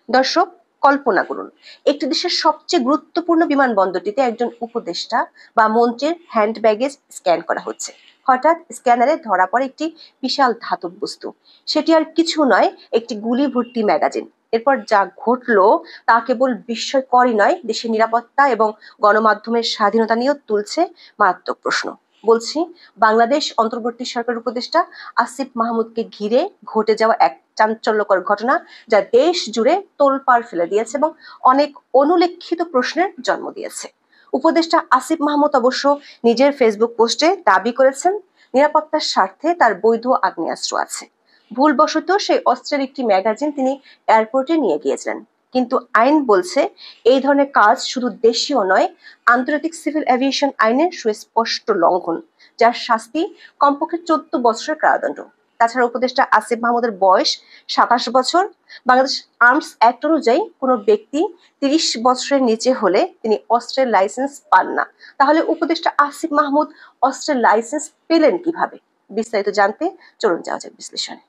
দর্শক, কল্পনা করুন, একটি দেশের সবচেয়ে গুরুত্বপূর্ণ বিমানবন্দরটিতে একজন উপদেষ্টা বা মন্ত্রীর হ্যান্ড ব্যাগেজ স্ক্যান করা হচ্ছে। হঠাৎ স্ক্যানারে ধরা পড়ে একটি বিশাল ধাতব বস্তু। সেটি আর কিছু নয়, একটি গুলি ভর্তি ম্যাগাজিন। এরপর যা ঘটলো তা কেবল বিস্ময়করই নয়, দেশের নিরাপত্তা এবং গণমাধ্যমের স্বাধীনতা নিয়েও তুলছে মারাত্মক প্রশ্ন। বলছি, বাংলাদেশ অন্তর্বর্তী সরকার উপদেষ্টা আসিফ মাহমুদকে ঘিরে ঘটে যাওয়া এক চাঞ্চল্যকর ঘটনা, যা দেশ জুড়ে তোলপাড় ফেলে দিয়েছে এবং অনেক অনুলেখিত প্রশ্নের জন্ম দিয়েছে। উপদেষ্টা আসিফ মাহমুদ অবশ্য নিজের ফেসবুক পোস্টে দাবি করেছেন, নিরাপত্তার স্বার্থে তার বৈধ আগ্নেয়াস্ত্র আছে। ভুলবশত সেই অস্ত্রের একটি ম্যাগাজিন তিনি এয়ারপোর্টে নিয়ে গিয়েছিলেন। কিন্তু আইন বলছে এই ধরনের কাজ শুধু দেশীয় নয়, আন্তর্জাতিক সিভিল এভিয়েশন আইনের সুস্পষ্ট লঙ্ঘন, যার শাস্তি কমপক্ষে 14 বছরের কারাদণ্ড। তাছাড়া উপদেষ্টা আসিফ মাহমুদের বয়স 27 বছর। বাংলাদেশ আর্মস অ্যাক্ট অনুযায়ী কোনো ব্যক্তি 30 বছরের নিচে হলে তিনি অস্ত্রের লাইসেন্স পান না। তাহলে উপদেষ্টা আসিফ মাহমুদ অস্ত্রের লাইসেন্স পেলেন কিভাবে? বিস্তারিত জানতে চলুন যাওয়া যাক বিশ্লেষণে।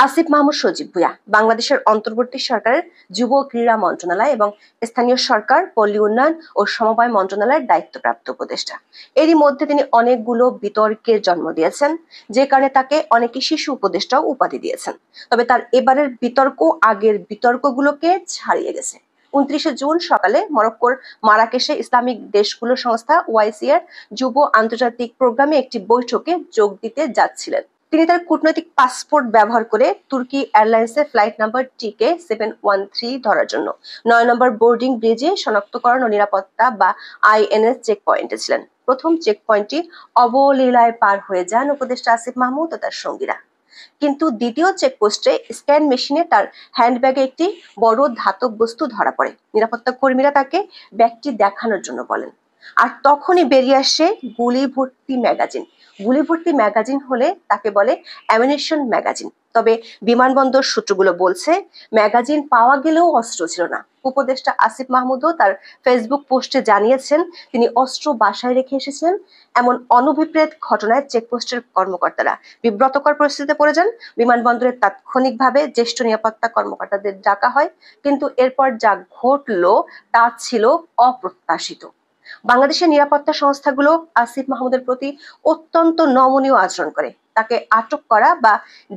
আসিফ মাহমুদ সজীব ভুঁইয়া বাংলাদেশের অন্তর্বর্তী সরকারের যুব ক্রীড়া মন্ত্রণালয় এবং স্থানীয় সরকার, পল্লী উন্নয়ন ও সমবায় মন্ত্রণালয়ের দায়িত্বপ্রাপ্ত উপদেষ্টা। এরই মধ্যে তিনি অনেকগুলো বিতর্কের জন্ম দিয়েছেন, যে কারণে তাকে অনেকে শিশু উপদেষ্টাও উপাধি দিয়েছেন। তবে তার এবারের বিতর্ক আগের বিতর্কগুলোকে ছাড়িয়ে গেছে। 29 জুন সকালে মরক্কোর মারাকেশে ইসলামিক দেশগুলো সংস্থা ওআইসি এর যুব আন্তর্জাতিক প্রোগ্রামে একটি বৈঠকে যোগ দিতে যাচ্ছিলেন। তিনি তার কূটনৈতিক পাসপোর্ট ব্যবহার করে তুর্কি এয়ারলাইন্সের ফ্লাইট নাম্বার টিকে 713 ধরার জন্য 9 নম্বর বোর্ডিং ব্রিজে শনাক্তকরণ ও নিরাপত্তা বা আইএনএস চেক পয়েন্টে ছিলেন। প্রথম চেক পয়েন্টটি অবলীলায় পার হয়ে যান উপদেষ্টা আসিফ মাহমুদ ও তার সঙ্গীরা। কিন্তু দ্বিতীয় চেকপোস্টে স্ক্যান মেশিনে তার হ্যান্ডব্যাগে একটি বড় ধাতব বস্তু ধরা পড়ে। নিরাপত্তা কর্মীরা তাকে ব্যাগটি দেখানোর জন্য বলেন, আর তখনই বেরিয়ে আসে গুলি ভর্তি ম্যাগাজিন। গুলি ভর্তি ম্যাগাজিন হলে তাকে বলে অ্যামিনিশন ম্যাগাজিন। তবে বিমানবন্দর সূত্রগুলো বলছে, ম্যাগাজিন পাওয়া গেলেও অস্ত্র ছিল না। উপদেষ্টা আসিফ মাহমুদও তার ফেসবুক পোস্টে জানিয়েছেন, তিনি অস্ত্র বাসায় রেখে এসেছিলেন। এমন অনভিপ্রেত ঘটনায় চেকপোস্টের কর্মকর্তারা বিব্রতকর পরিস্থিতিতে পড়ে যান। বিমানবন্দরে তাৎক্ষণিকভাবে জ্যেষ্ঠ নিরাপত্তা কর্মকর্তাদের ডাকা হয়, কিন্তু এরপর যা ঘটলো তা ছিল অপ্রত্যাশিত। বাংলাদেশের নিরাপত্তা সংস্থাগুলো আসিফ মাহমুদের প্রতি অত্যন্ত নমনীয় আচরণ করে। তাকে আটক করা বা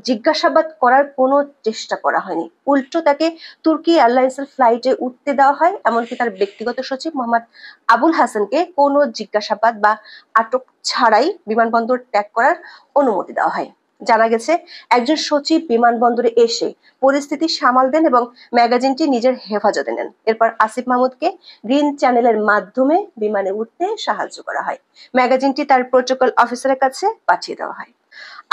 জিজ্ঞাসাবাদ করার কোনো চেষ্টা করা হয়নি। উল্টো তাকে তুর্কি এয়ারলাইন্সের ফ্লাইটে উঠতে দেওয়া হয়। এমনকি তার ব্যক্তিগত সচিব মোহাম্মদ আবুল হাসানকে কোনো জিজ্ঞাসাবাদ বা আটক ছাড়াই বিমানবন্দর ত্যাগ করার অনুমতি দেওয়া হয়। জানা গেছে, একজন সচিব বিমানবন্দরে এসে পরিস্থিতি সামাল দেন এবং ম্যাগাজিনটি নিজের হেফাজতে নেন। এরপর আসিফ মাহমুদকে গ্রিন চ্যানেলের মাধ্যমে বিমানে উঠতে সাহায্য করা হয়। ম্যাগাজিনটি তার প্রোটোকল অফিসারের কাছে পাঠিয়ে দেওয়া হয়।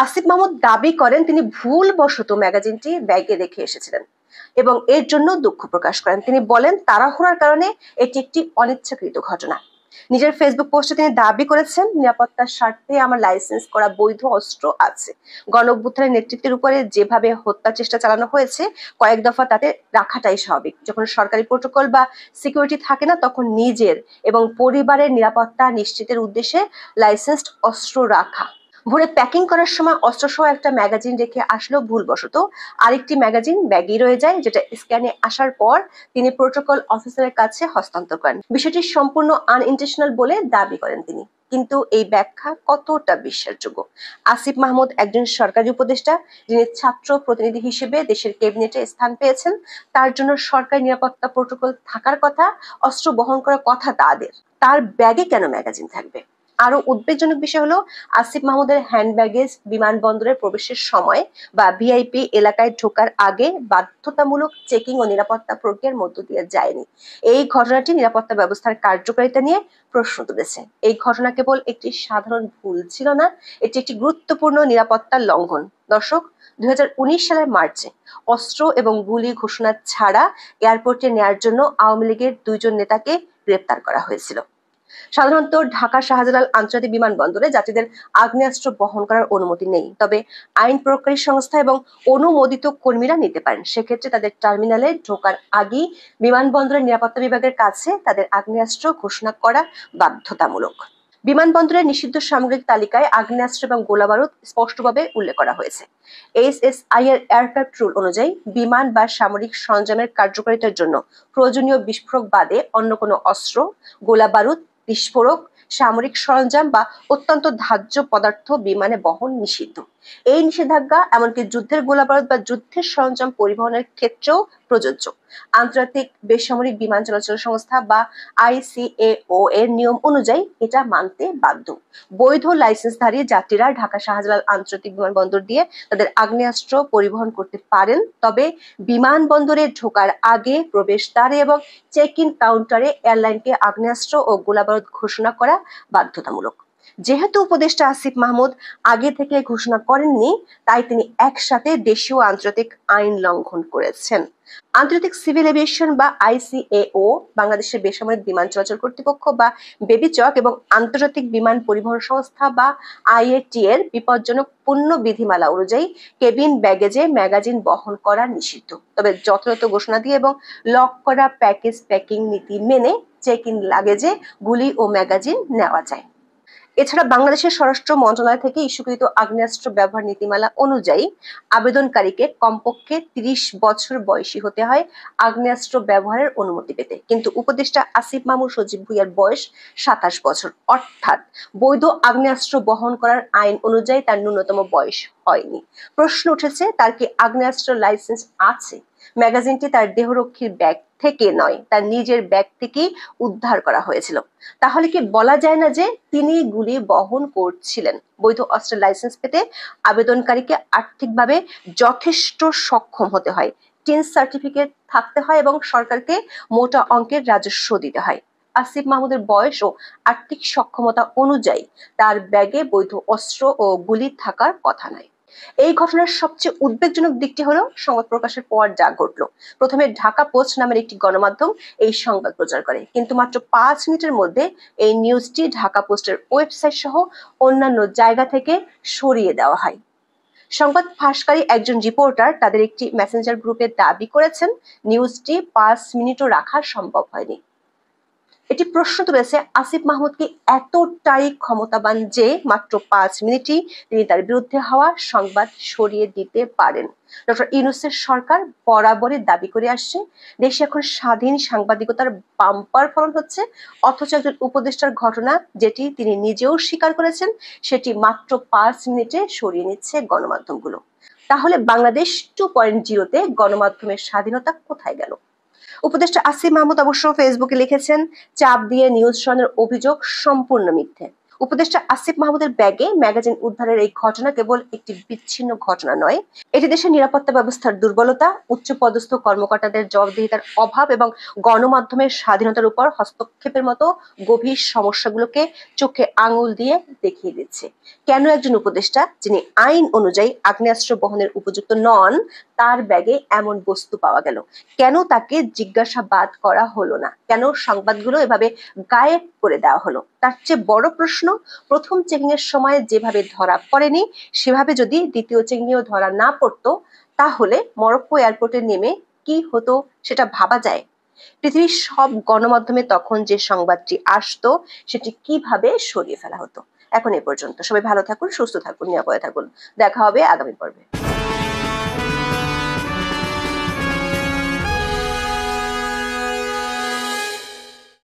আসিফ মাহমুদ দাবি করেন, তিনি ভুলবশত ম্যাগাজিনটি ব্যাগে রেখে এসেছিলেন এবং এর জন্য দুঃখ প্রকাশ করেন। তিনি বলেন, তাড়াহুড়ার কারণে এটি একটি অনিচ্ছাকৃত ঘটনা। নিজের ফেসবুক পোস্টে তিনি দাবি করেছেন, নিরাপত্তার স্বার্থে আমার লাইসেন্স করা বৈধ অস্ত্র আছে। গণ-অভ্যুত্থানের নেতৃত্বের উপরে যেভাবে হত্যা চেষ্টা চালানো হয়েছে, কয়েক দফা তাতে রাখাটাই স্বাভাবিক। যখন সরকারি প্রোটোকল বা সিকিউরিটি থাকে না, তখন নিজের এবং পরিবারের নিরাপত্তা নিশ্চিতের উদ্দেশ্যে লাইসেন্সড অস্ত্র রাখা। ভোরে প্যাকিং করার সময় অস্ত্রসহ একটা ম্যাগাজিন রেখে আসলেও ভুলবশত আরেকটি ম্যাগাজিন ব্যাগেই রয়ে যায়, যেটা স্ক্যানে আসার পর তিনি প্রোটোকল অফিসারের কাছে হস্তান্তর করেন। বিষয়টি সম্পূর্ণ আনইনটেনশনাল বলে দাবি করেন তিনি। কিন্তু এই ব্যাখ্যা কতটা বিশ্বাসযোগ্য? আসিফ মাহমুদ একজন সরকারি উপদেষ্টা, যিনি ছাত্র প্রতিনিধি হিসেবে দেশের ক্যাবিনেটে স্থান পেয়েছেন। তার জন্য সরকারি নিরাপত্তা প্রোটোকল থাকার কথা, অস্ত্র বহন করার কথা তাদের। তার ব্যাগে কেন ম্যাগাজিন থাকবে? আরো উদ্বেগজনক বিষয় হলো, আসিফ মাহমুদের হ্যান্ড ব্যাগেজ বিমানবন্দরে প্রবেশের সময় বা ভিআইপি এলাকায় ঢোকার আগে বাধ্যতামূলক চেকিং ও নিরাপত্তা প্রক্রিয়ার মধ্য দিয়ে যায়নি। এই ঘটনাটি নিরাপত্তা ব্যবস্থার কার্যকারিতা নিয়ে প্রশ্ন তুলেছে। এই ঘটনা কেবল একটি সাধারণ ভুল ছিল না, এটি একটি গুরুত্বপূর্ণ নিরাপত্তার লঙ্ঘন। দর্শক, 2019 সালের মার্চে অস্ত্র এবং গুলি ঘোষণা ছাড়া এয়ারপোর্টে নেয়ার জন্য আওয়ামী লীগের 2 জন নেতাকে গ্রেপ্তার করা হয়েছিল। সাধারণত ঢাকা শাহজালাল আন্তর্জাতিক বিমানবন্দরে যাত্রীদের আগ্নেয়াস্ত্র বহন করার অনুমতি নেই, তবে আইন প্রয়োগকারী সংস্থা এবং অনুমোদিত কর্মীরা নিতে পারেন। সেক্ষেত্রে তাদের টার্মিনালে ঢোকার আগেই বিমানবন্দরের নিরাপত্তা বিভাগের কাছে তাদের আগ্নেয়াস্ত্র ঘোষণা করা বাধ্যতামূলক। বিমানবন্দরের নিষিদ্ধ সামগ্রিক তালিকায় আগ্নেয়াস্ত্র এবং গোলাবারুদ স্পষ্টভাবে উল্লেখ করা হয়েছে। এসএসআই এর এয়ারক্রাফট রুল অনুযায়ী বিমান বা সামরিক সরঞ্জামের কার্যকারিতার জন্য প্রয়োজনীয় বিস্ফোরক বাদে অন্য কোনো অস্ত্র, গোলাবারুদ, বিস্ফোরক, সামরিক সরঞ্জাম বা অত্যন্ত ধার্য পদার্থ বিমানে বহন নিষিদ্ধ। এই নিষেধাজ্ঞা এমনকি যুদ্ধের গোলাবারুদ বা যুদ্ধের সরঞ্জাম পরিবহনের ক্ষেত্রেও প্রযোজ্য। আন্তর্জাতিক বেসামরিক বিমান চলাচল সংস্থা বা আইসিএও এর নিয়ম অনুযায়ী এটা মানতে বাধ্য। বৈধ লাইসেন্সধারী যাত্রীরা ঢাকা শাহজালাল আন্তর্জাতিক বিমানবন্দর দিয়ে তাদের আগ্নেয়াস্ত্র পরিবহন করতে পারেন, তবে বিমানবন্দরে ঢোকার আগে প্রবেশদ্বারে এবং চেক ইন কাউন্টারে এয়ারলাইনকে আগ্নেয়াস্ত্র ও গোলাবারুদ ঘোষণা করা বাধ্যতামূলক। যেহেতু উপদেষ্টা আসিফ মাহমুদ আগে থেকে ঘোষণা করেননি, তাই তিনি একসাথে দেশীয় আন্তর্জাতিক আইন লঙ্ঘন করেছেন। আন্তর্জাতিক সিভিল এভিয়েশন বা আইসিএও, বাংলাদেশের বেসামরিক বিমান চলাচল কর্তৃপক্ষ বা বেবিচক এবং আন্তর্জাতিক বিমান পরিবহন সংস্থা বা আইএটি এর বিপজ্জনক পণ্য বিধিমালা অনুযায়ী কেবিন ব্যাগেজে ম্যাগাজিন বহন করা নিষিদ্ধ। তবে যথাযথ ঘোষণা দিয়ে এবং লক করা প্যাকেজ প্যাকিং নীতি মেনে চেক ইন লাগেজে গুলি ও ম্যাগাজিন নেওয়া যায়। এছাড়া বাংলাদেশের স্বরাষ্ট্র মন্ত্রণালয় থেকে ইস্যুকৃত আগ্নেয়াস্ত্র ব্যবহার নীতিমালা অনুযায়ী আবেদনকারীকে কমপক্ষে ৩০ বছর বয়সী হতে হয় আগ্নেয়াস্ত্র ব্যবহারের অনুমতি পেতে, কিন্তু উপদেষ্টা আসিফ মাহমুদ সজীব ভুঁইয়ার বয়স ২৭ বছর, অর্থাৎ বৈধ আগ্নেয়াস্ত্র বহন করার আইন অনুযায়ী তার ন্যূনতম বয়স হয়নি। প্রশ্ন উঠেছে, তার কি আগ্নেয়াস্ত্র লাইসেন্স আছে? ম্যাগাজিনটি তার দেহরক্ষীর ব্যাগ থেকে নয়, তার নিজের ব্যাগ থেকেই উদ্ধার করা হয়েছিল। তাহলে কি বলা যায় না যে তিনি গুলি বহন করছিলেন? বৈধ অস্ত্রের লাইসেন্স পেতে আবেদনকারীকে আর্থিকভাবে যথেষ্ট সক্ষম হতে হয়, টিন সার্টিফিকেট থাকতে হয় এবং সরকারকে মোটা অঙ্কের রাজস্ব দিতে হয়। আসিফ মাহমুদের বয়স ও আর্থিক সক্ষমতা অনুযায়ী তার ব্যাগে বৈধ অস্ত্র ও গুলি থাকার কথা নয়। এই ঘটনার সবচেয়ে উদ্বেগজনক দিকটি হলো সংবাদ প্রকাশের পর যা ঘটলো। প্রথমে ঢাকা পোস্ট নামের একটি গণমাধ্যম এই সংবাদ প্রচার করে, কিন্তু মাত্র 5 মিনিটের মধ্যে এই নিউজটি ঢাকা পোস্টের ওয়েবসাইট সহ অন্যান্য জায়গা থেকে সরিয়ে দেওয়া হয়। সংবাদ ফাঁসকারী একজন রিপোর্টার তাদের একটি মেসেঞ্জার গ্রুপে দাবি করেছেন নিউজটি 5 মিনিটও রাখা সম্ভব হয়নি। এটি প্রশ্ন তুলেছে, আসিফ মাহমুদ কি এতটাই ক্ষমতাবান যে মাত্র 5 মিনিটই তিনি তার বিরুদ্ধে হওয়া সংবাদ সরিয়ে দিতে পারেন? ডক্টর ইউনূসের সরকার বরাবরই দাবি করে আসছে দেশে এখন স্বাধীন সাংবাদিকতার বাম্পার ফলন হচ্ছে, অথচ একজন উপদেষ্টার ঘটনা যেটি তিনি নিজেও স্বীকার করেছেন সেটি মাত্র 5 মিনিটে সরিয়ে নিচ্ছে গণমাধ্যমগুলো। তাহলে বাংলাদেশ 2.0-তে গণমাধ্যমের স্বাধীনতা কোথায় গেল? উপদেষ্টা আসিফ মাহমুদ অবশ্য ফেসবুকে লিখেছেন, চাপ দিয়ে নিউজ সরানোর অভিযোগ সম্পূর্ণ মিথ্যে। উপদেষ্টা আসিফ মাহমুদের ব্যাগে ম্যাগাজিন উদ্ধারের এই ঘটনা কেবল একটি বিচ্ছিন্ন ঘটনা নয়, এটি দেশের নিরাপত্তা ব্যবস্থার দুর্বলতা, উচ্চপদস্থ কর্মকর্তাদের জবাবদিহিতার অভাব এবং গণমাধ্যমের স্বাধীনতার উপর হস্তক্ষেপের মতো গভীর সমস্যাগুলোকে চোখে আঙুল দিয়ে দেখিয়ে দিচ্ছে। কেন একজন উপদেষ্টা, যিনি আইন অনুযায়ী আগ্নেয়াস্ত্র বহনের উপযুক্ত নন, তার ব্যাগে এমন বস্তু পাওয়া গেল? কেন তাকে জিজ্ঞাসাবাদ করা হলো না? কেন সংবাদগুলো এভাবে গায়েব করে দেওয়া হলো? তার চেয়ে বড় প্রশ্ন, প্রথম চেকিং এর সময় যেভাবে ধরা পড়েনি সেভাবে যদি দ্বিতীয় চেকিংয়েও ধরা না পড়তো, তাহলে মরক্কো এয়ারপোর্টে নেমে কি হতো সেটা ভাবা যায়? পৃথিবীর সব গণমাধ্যমে তখন যে সংবাদটি আসতো সেটি কিভাবে সরিয়ে ফেলা হতো? এখন এ পর্যন্ত। সবাই ভালো থাকুন, সুস্থ থাকুন, নিরাপদে থাকুন। দেখা হবে আগামী পর্বে।